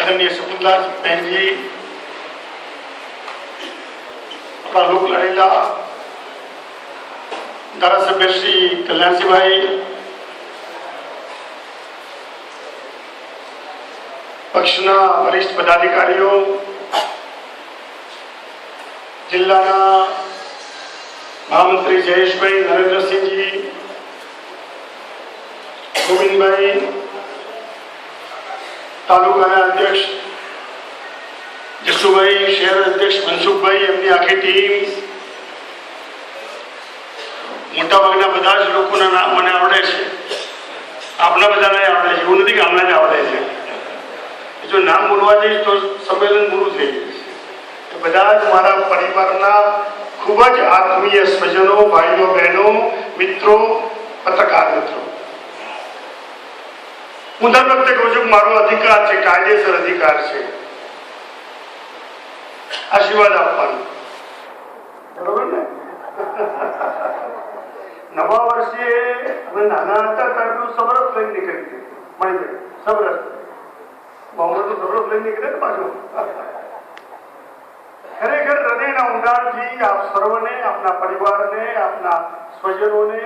आदरणीय शकुंतला बहन जी, अपना लोक लड़ेला धारासभ्य श्री कल्याणसिंह भाई, पक्षना वरिष्ठ पदाधिकारीओ, जिल्लाना महामंत्री जयेश भाई, नरेंद्र सिंह जी, गोविंद भाई, तालुकाना अध्यक्ष जसुभाई, शहर अध्यक्ष मनसुख भाई, एमनी आखी टीम, मोटा भागना बधा ज लोकोना नाम मने आवडे छे, आपना बधाने आवडे छे, એવું નથી કે આમનાને આવડે છે। જો નામ બોલવા જઈશ તો સંમેલન પૂરું થઈ જશે। બધા જ મારા પરિવારના ખૂબ જ આત્મીય સ્વજનો, ભાઈઓ બહેનો, મિત્રો, પત્રકાર મિત્રો, હું દર વખતે કહું છું કે મારો અધિકાર છે, કાયદેસર અધિકાર છે આશીર્વાદ આપવાનો, બરોબર ને? નવા વર્ષે અમે નાના હતા ત્યારે સબરસ લઈને નીકળી ગયું, મળી સબરસ બહુ તો સબરસ લઈને નીકળે ને પાછું। ખરેખર હૃદયના ઊંડાણથી આપ સર્વને, આપના પરિવારને, આપના સ્વજનોને,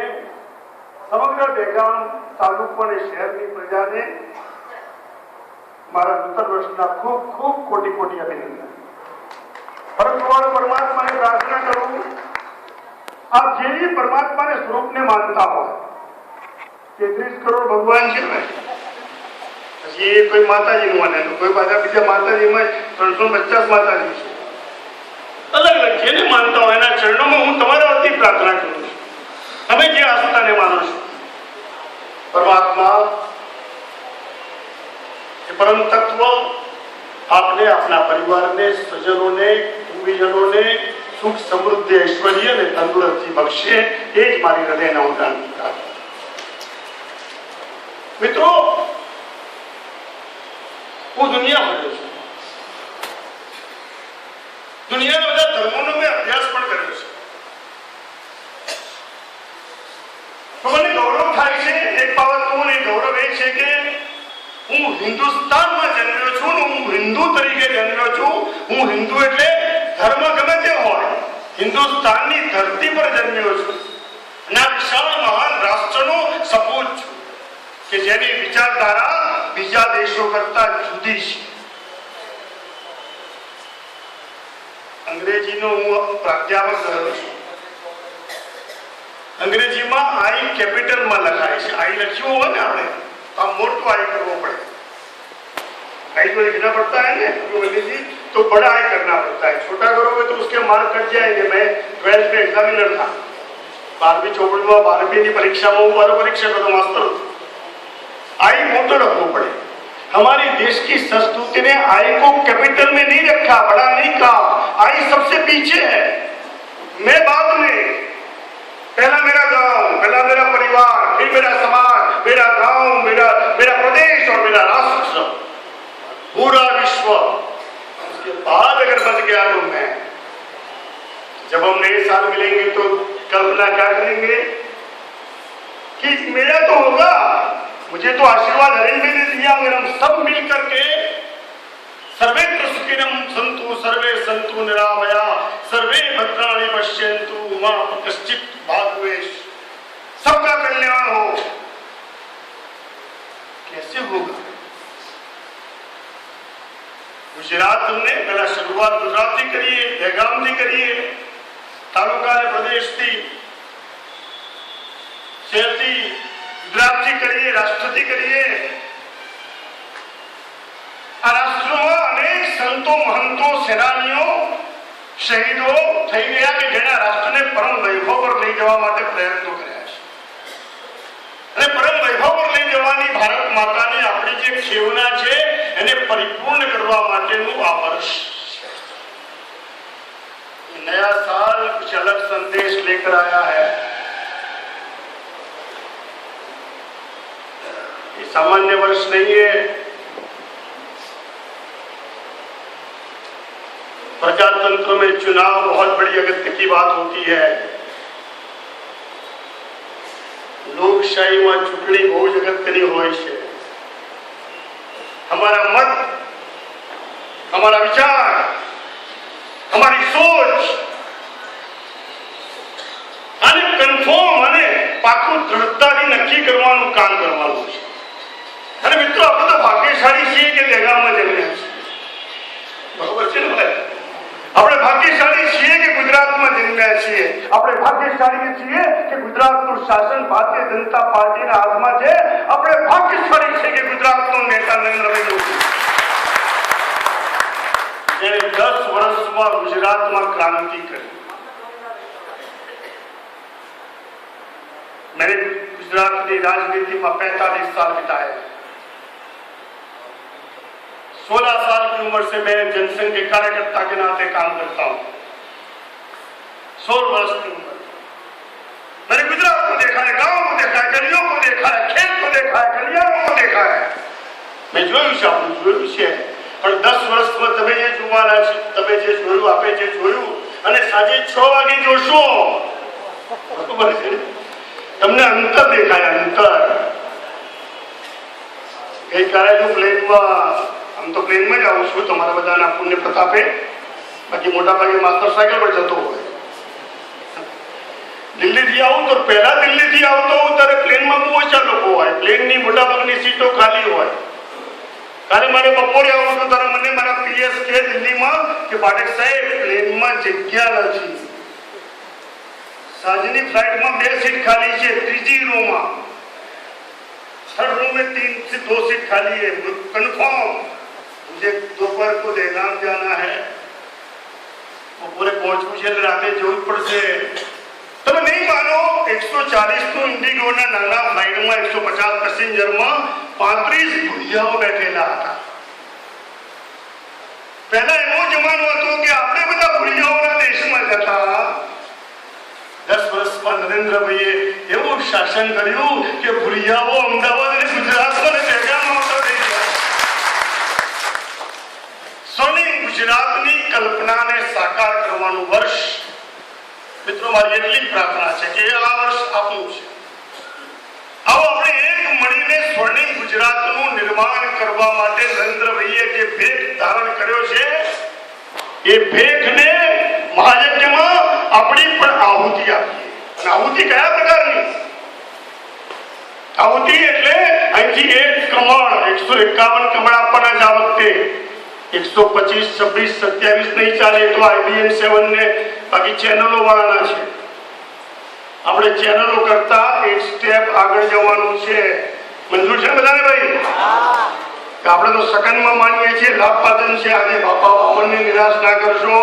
સમગ્ર દહેગામ તાલુકો અને શહેરની પ્રજાને મારા નૂતન વર્ષના ખૂબ ખૂબ કોટી કોટી અભિનંદન। પરંતુ પરમાત્માને પ્રાર્થના કરું, आप જે પરમાત્માને સ્વરૂપને માનતા હોય, 33 કરોડ ભગવાન છે ને, પછી એ કોઈ માતાજીનું માને, કોઈ પાછા બીજા માતાજીમાં 350 માતાજી છે, અલગ અલગ જેને માનતા હોય એના ચરણોમાં હું તમારા વતી પ્રાર્થના કરું છું। તમે જે આસ્થાને માનો છો, પરમાત્મા એ પરમ તત્વ આપને, આપના પરિવારને, સ્વજનોને, કુટુંબીજનોને સુખ, સમૃદ્ધિ, ઐશ્વર્ય અને તંદુરસ્તી બક્ષે, એ જ મારી હૃદયના ઊંડાણની પ્રાર્થના। મિત્રો, હું દુનિયા ફર્યો છું, દુનિયાના બધા ધર્મોનો મેં અભ્યાસ પણ કર્યો છે, તો મને ગૌરવ થાય છે એક બાબતનું, એ ગૌરવ એ છે કે હું હિન્દુસ્તાનમાં જન્મ્યો છું, હું હિન્દુ તરીકે જન્મ્યો છું। હું હિન્દુ એટલે ધર્મ ગમે તે હોય, હિન્દુસ્તાનની ધરતી પર જન્મ્યો છું અને આ વિશાળ મહાન રાષ્ટ્રનો સપૂત છું કે જેની વિચારધારા બીજા દેશો કરતા જુદી છે। અંગ્રેજીનો હું પ્રાધ્યાપક રહ્યો છું। અંગ્રેજીમાં આઈ કેપિટલમાં લખાય છે, આઈ લખ્યું હોય ને આપણે तो मोटो आई करना पड़े, आई तो लिखना पड़ता है ना अंग्रेजी, तो बड़ा आई करना पड़ता है। छोटा करोगे तो उसके मार्क कट जाएंगे। मैं 12th में एग्जामिनर था, 12वीं चौपड़ी में 12वीं की परीक्षा में हूँ, परीक्षा का तो मास्टर आई मोटो रखना पड़े। हमारी देश की संस्कृति ने आई को कैपिटल में नहीं रखा, बड़ा नहीं कहा, आई सबसे पीछे है, मैं बाद में। पहला मेरा गांव, पहला मेरा परिवार, फिर मेरा समाज, मेरा गांव, मेरा प्रदेश और मेरा राष्ट्र, पूरा विश्व। उसके बाद अगर बच गया तो मैं। जब हम नए साल मिलेंगे तो कल्पना क्या करेंगे कि मेरा तो होगा, मुझे तो आशीर्वाद हरेंद्र ने दिया, अगर हम सब मिल करके सर्वेत्र सुखिनः सन्तु सर्वे सन्तु निरामया सर्वे भद्राणि पश्यन्तु मा कश्चित् भाग्येश, सबका कल्याण हो। कैसे होगा? गुजरात हमने पहला शुरुआत गुजरात थी करिए, दहेगाम थी करिए, तालुका ने प्रदेश थी, शहर थी, गुजरात थी करिए, राष्ट्र थी करिए। आ राष्ट्रों में अनेक संतो, महंतो, सेनानीओ, शहीदों થઈ ગયા કે જેના રાષ્ટ્રને પરમ વૈભવ પર લઈ જવા માટે પ્રયત્નો કર્યા છે અને પરમ વૈભવ પર લઈ જવાની ભારત માતાની આપણી જે ખેવના છે એને પરિપૂર્ણ કરવા માટેનું આ વર્ષ છે। नया साल कुछ अलग संदेश लेकर आया है। ये सामान्य वर्ष नहीं है, प्रजातंत्र में चुनाव बहुत बड़ी अगत्य की बात होती है। लोकशाही में चूंटणी बहुत अगत्यनी होय छे। हमारा मत અમારા વિચાર, અમારી સોચ અને કન્ફર્મ અને પાકું દ્રઢતાથી નક્કી કરવાનું કામ કરવાનું છે. અને મિત્રો, આપણે તો ભાગ્યશાળી છીએ કે દહેગામમાં જન્મ્યા છીએ. બરોબર છે ને ભાઈ? આપણે ભાગ્યશાળી છીએ કે ગુજરાતમાં જન્મ્યા છીએ. આપણે ભાગ્યશાળી છીએ કે ગુજરાતનું શાસન ભારતીય જનતા પાર્ટીના હાથમાં છે. આપણે ભાગ્યશાળી છીએ કે ગુજરાતનો નેતા નરેન્દ્રભાઈ મોદી, જેણે 10 વર્ષમાં ગુજરાતમાં ક્રાંતિ કરી. मैंने गुजरात की राजनीति में 45 साल बिताए. 16 साल की उम्र से मैं जनसंघ के कार्यकर्ता के नाते काम करता हूं. 16 वर्ष की उम्र मैंने गुजरात को देखा है, गांव को देखा है, गलियों को देखा है, खेत को देखा है, खलियानों को देखा है. मैं જોયું છે, આપણું જોયું છે. પણ 10 વર્ષમાં તમે જે જોવાના છે, તમે જે જોયું, આપે જે જોયું, અને સાંજે 6 વાગે જોશો, બરોબર છે, તમને અંતર દેખાય. અંતર ગઈકાલે હું પ્લેનમાં, આમ તો પ્લેનમાં જ આવું છું તમારા બધાના પુણ્ય પ્રતાપે, બાકી મોટા ભાગે માસ્ટર સાયકલ પર જતો હોય. દિલ્હીથી આવું તો પહેલા દિલ્હીથી આવતો હોઉં ત્યારે પ્લેનમાં બહુ ઓછા લોકો હોય, પ્લેનની મોટાભાગની સીટો ખાલી હોય. કાલે મારે બપોરે આવું તો ત્યારે મને મારા પીએસ કે દિલ્હીમાં કે પાઠક સાહેબ પ્લેનમાં જગ્યા નથી, साजनी फ्लाइट में 2 सीट खाली है, तीसरी रो में, थर्ड रो में 3 से 2 सीट खाली है. कंफर्म मुझे दोपहर को दहगाम जाना है, बपोरे पहुंचू है, राते जવું પડશે. તમે નહીં માનો, 140 નું ઇન્ડિગો ના નાના ફ્લાઇટ માં 150 પેસેન્જર માં 35 ભૂલિયાઓ બેઠેલા હતા. પહેલા એવો જમાનો હતો કે આપણે બધા ભૂલિયાઓના દેશમાં જતા. 10 વર્ષમાં નરેન્દ્રભાઈએ એવું શાસન કર્યું કે ભૂલિયાઓ અમદાવાદ અને ગુજરાતમાં દહેગામમાં આવતા થઈ ગયા. સ્વર્ણિમ ગુજરાતની કલ્પનાને સાકાર કરવાનું વર્ષ. મિત્રો, મારી એટલી પ્રાર્થના છે કે આ વર્ષ આપણું છે. આવો આપણે એક મળીને સ્વર્ણિમ ગુજરાતનું નિર્માણ કરવા માટે નરેન્દ્રભાઈએ જે ભેખ ધારણ કર્યો છે, એ ભેખને મહાયજ્ઞમાં આપણી પણ આહુતિ આપીએ. અને આહુતિ કયા પ્રકારની? આહુતિ એટલે અહીંથી એક કમળ, 151 કમળ આપવાના જ આ વખતે. 125, 26, 27 નહીં ચાલે તો IBN 7 ને બાકી ચેનલો વાળાના છે. આપણે ચેનલો કરતા એક સ્ટેપ આગળ જવાનું છે. મંજૂર છે બધાને ભાઈ? આપણે તો સકનમાં માનીએ છીએ, લાભ પાદન છે. આજે બાપા અમનને નિરાશ ના કરશો.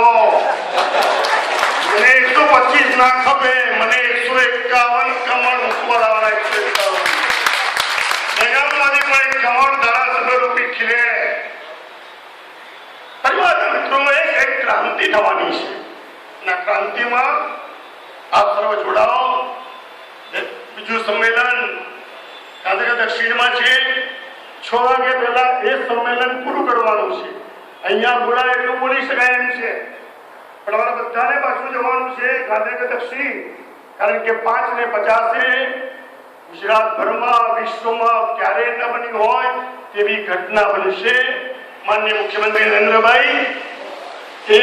મને 125 ના ખપે, મને 151 કમળ મૂકવા લાવવાના. 151 દહેગામમાંથી પણ એક કમળ ધારાસભ્ય રૂપી ખીલે. મિત્રો, એક ક્રાંતિ થવાની છે. ના ક્રાંતિમાં આપ સર્વ જોડાઓ. બીજું સંમેલન ગાંધીનગર દક્ષિણમાં છે. 6 વાગે પહેલા એ સંમેલન પૂરું કરવાનું છે. અહીંયા બોલાય એટલું બોલી શકાય એમ છે, પણ અમારે બધાને પાછું જવાનું છે ગાંધીનગર દક્ષિણ. કારણ કે 5 ને 50 ગુજરાતભરમાં, વિશ્વમાં ક્યારેય ન બની હોય તેવી ઘટના બનશે. માનનીય મુખ્યમંત્રી નરેન્દ્રભાઈ એ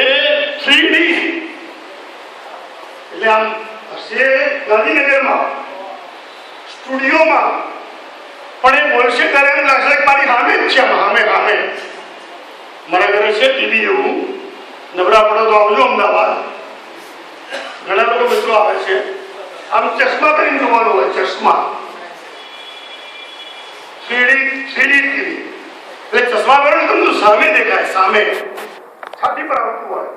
3D એટલે આમ હશે ગાંધીનગરમાં સ્ટુડિયોમાં, પણ એ બોલશે ત્યારે એમ લાગશે કે મારી સામે જ છે. સામે મારા ઘરે છે ટીવી. એવું નબળા પડો તો આવજો અમદાવાદ. ઘણા લોકો મિત્રો આવે છે. આમ ચશ્મા કરીને જોવાનું હોય, ચશ્મા 3D ટીવી એટલે ચશ્મા પહેરો ને તમને સામે દેખાય, સામે છાતી પર આવતું હોય.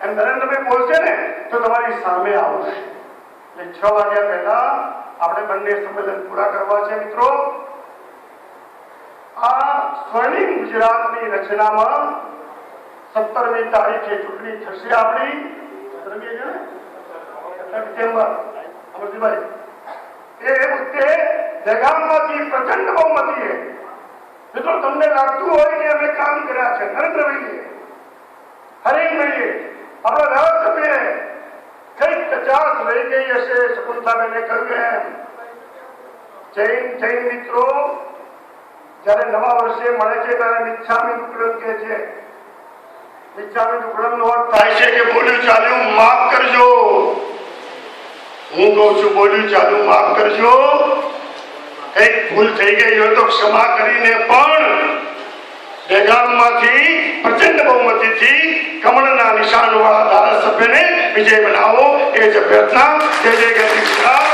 એમ નરેન્દ્રભાઈ બોલશે ને તો તમારી સામે આવશે. એટલે 6 વાગ્યા પહેલા આપણે બંને સંમેલન પૂરા કરવા છે. મિત્રો, આ સ્વર્ણિમ ગુજરાતની રચનામાં 17મી તારીખે ચૂંટણી થશે. આપણી 17મી છે ને, ડિસેમ્બર. અમરજીભાઈ, એ વખતે દહેગામમાંથી પ્રચંડ બહુમતીએ. મિત્રો, તમને લાગતું હોય કે અમે કામ કર્યા છે, નરેન્દ્રભાઈએ, હરેનભાઈએ, આપણા ધારાસભ્યએ કઈક કચાશ રહી ગઈ હશે. શકુંતલાબેને કહ્યું એમ, જૈન મિત્રો જ્યારે નવા વર્ષે મળે છે ત્યારે મિચ્છામી દુક્કડમ કહે છે. વિચારનો ટુકડાનો અર્થ થાય છે કે બોલ્યું ચાલ્યું માફ કરજો. હું કહું છું બોલ્યું ચાલ્યું માફ કરજો. કઈક ભૂલ થઈ ગઈ હોય તો ક્ષમા કરીને પણ બેગામમાંથી પ્રચંડ બહુમતીથી કમળના નિશાન વાળા ધારાસભ્યને વિજય બનાવો. એ જ અભ્યર્થના. જય જય ગરવી ગુજરાત.